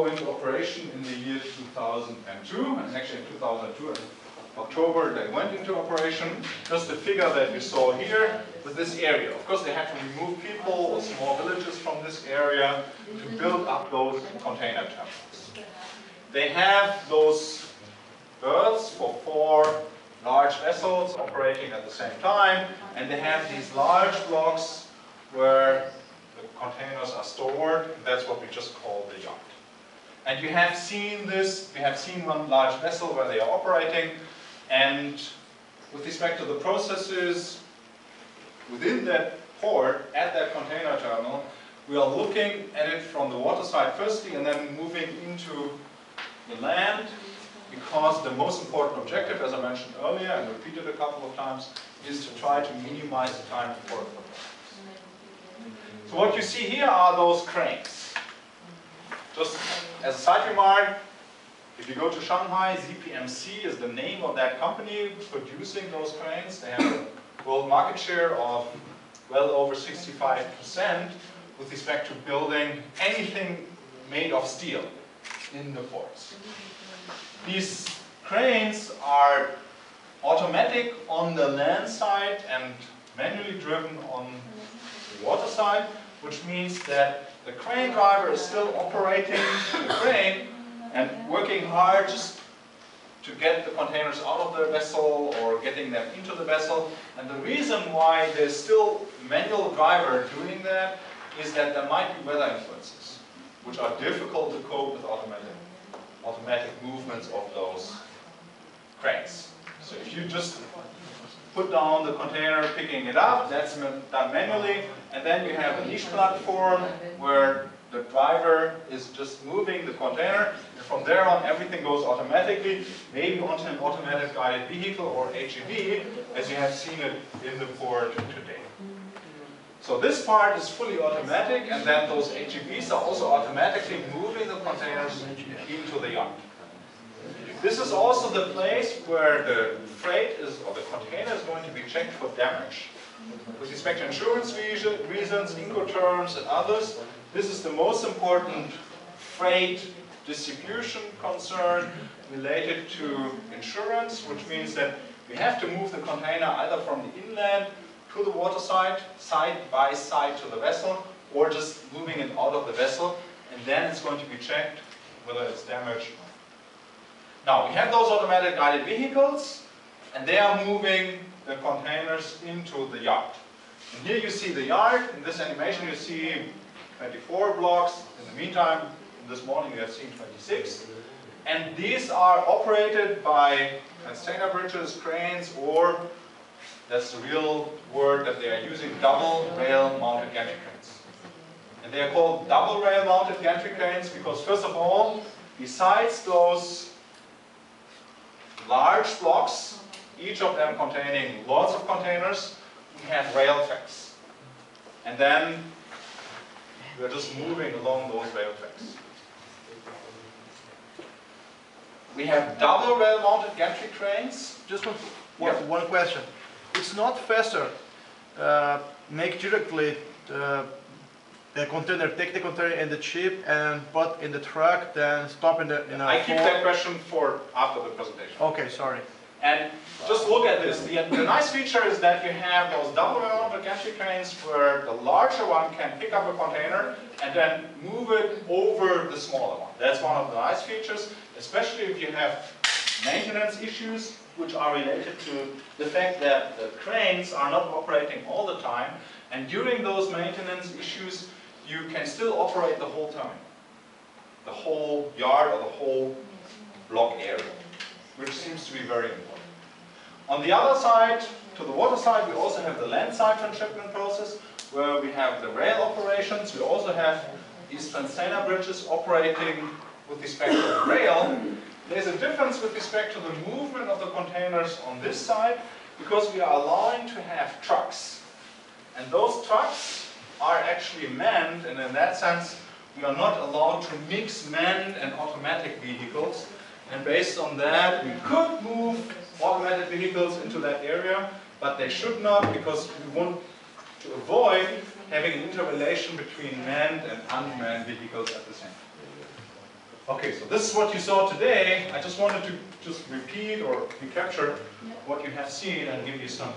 go into operation in the year 2002, and actually in 2002 in October they went into operation. Just the figure that you saw here with this area. Of course they had to remove people or small villages from this area to build up those container terminals. They have those berths for 4 large vessels operating at the same time, and they have these large blocks where the containers are stored. That's what we just call the yard. And you have seen this, we have seen one large vessel where they are operating, and with respect to the processes within that port, at that container terminal, we are looking at it from the water side firstly and then moving into the land, because the most important objective, as I mentioned earlier and repeated a couple of times, is to try to minimize the time to port. So what you see here are those cranes. Just as a side remark, if you go to Shanghai, ZPMC is the name of that company producing those cranes. They have a world market share of well over 65% with respect to building anything made of steel in the ports. These cranes are automatic on the land side and manually driven on the water side, which means that the crane driver is still operating the crane and working hard just to get the containers out of the vessel or getting them into the vessel. And the reason why there's still manual driver doing that is that there might be weather influences, which are difficult to cope with automatic movements of those cranes. So if you just put down the container, picking it up, that's done manually, and then you have a niche platform where the driver is just moving the container, and from there on everything goes automatically, maybe onto an automatic guided vehicle or HGV, as you have seen it in the port today. So this part is fully automatic, and then those HGVs are also automatically moving the containers into the yard. This is also the place where the freight is, or the container is going to be checked for damage. With respect to insurance reasons, Incoterms and others, this is the most important freight distribution concern related to insurance, which means that we have to move the container either from the inland to the water side by side to the vessel, or just moving it out of the vessel, and then it's going to be checked whether it's damaged. Now, we have those automatic guided vehicles, and they are moving the containers into the yard. And here you see the yard. In this animation you see 24 blocks. In the meantime, this morning you have seen 26. And these are operated by container bridges, cranes, or, that's the real word that they are using, double rail mounted gantry cranes. And they are called double rail mounted gantry cranes because, first of all, besides those large blocks, each of them containing lots of containers, we have rail tracks. And then we're just moving along those rail tracks. We have double rail mounted gantry cranes. Just one question. It's not faster make directly the container, take the container in the ship and put in the truck, then stop in the I keep that question for after the presentation. Okay, sorry. And just look at this. The nice feature is that you have those double mounted gantry cranes where the larger one can pick up a container and then move it over the smaller one. That's one of the nice features, especially if you have maintenance issues which are related to the fact that the cranes are not operating all the time, and during those maintenance issues you can still operate the whole terminal, the whole yard or the whole block area, which seems to be very important. On the other side, to the water side, we also have the land side transshipment process, where we have the rail operations. We also have these container bridges operating with respect to the rail. There's a difference with respect to the movement of the containers on this side, because we are allowing to have trucks. And those trucks are actually manned, and in that sense, we are not allowed to mix manned and automatic vehicles. And based on that, we could move automated vehicles into that area, but they should not, because we want to avoid having an interrelation between manned and unmanned vehicles at the same time. Okay, so this is what you saw today. I just wanted to just repeat or recapture what you have seen and give you some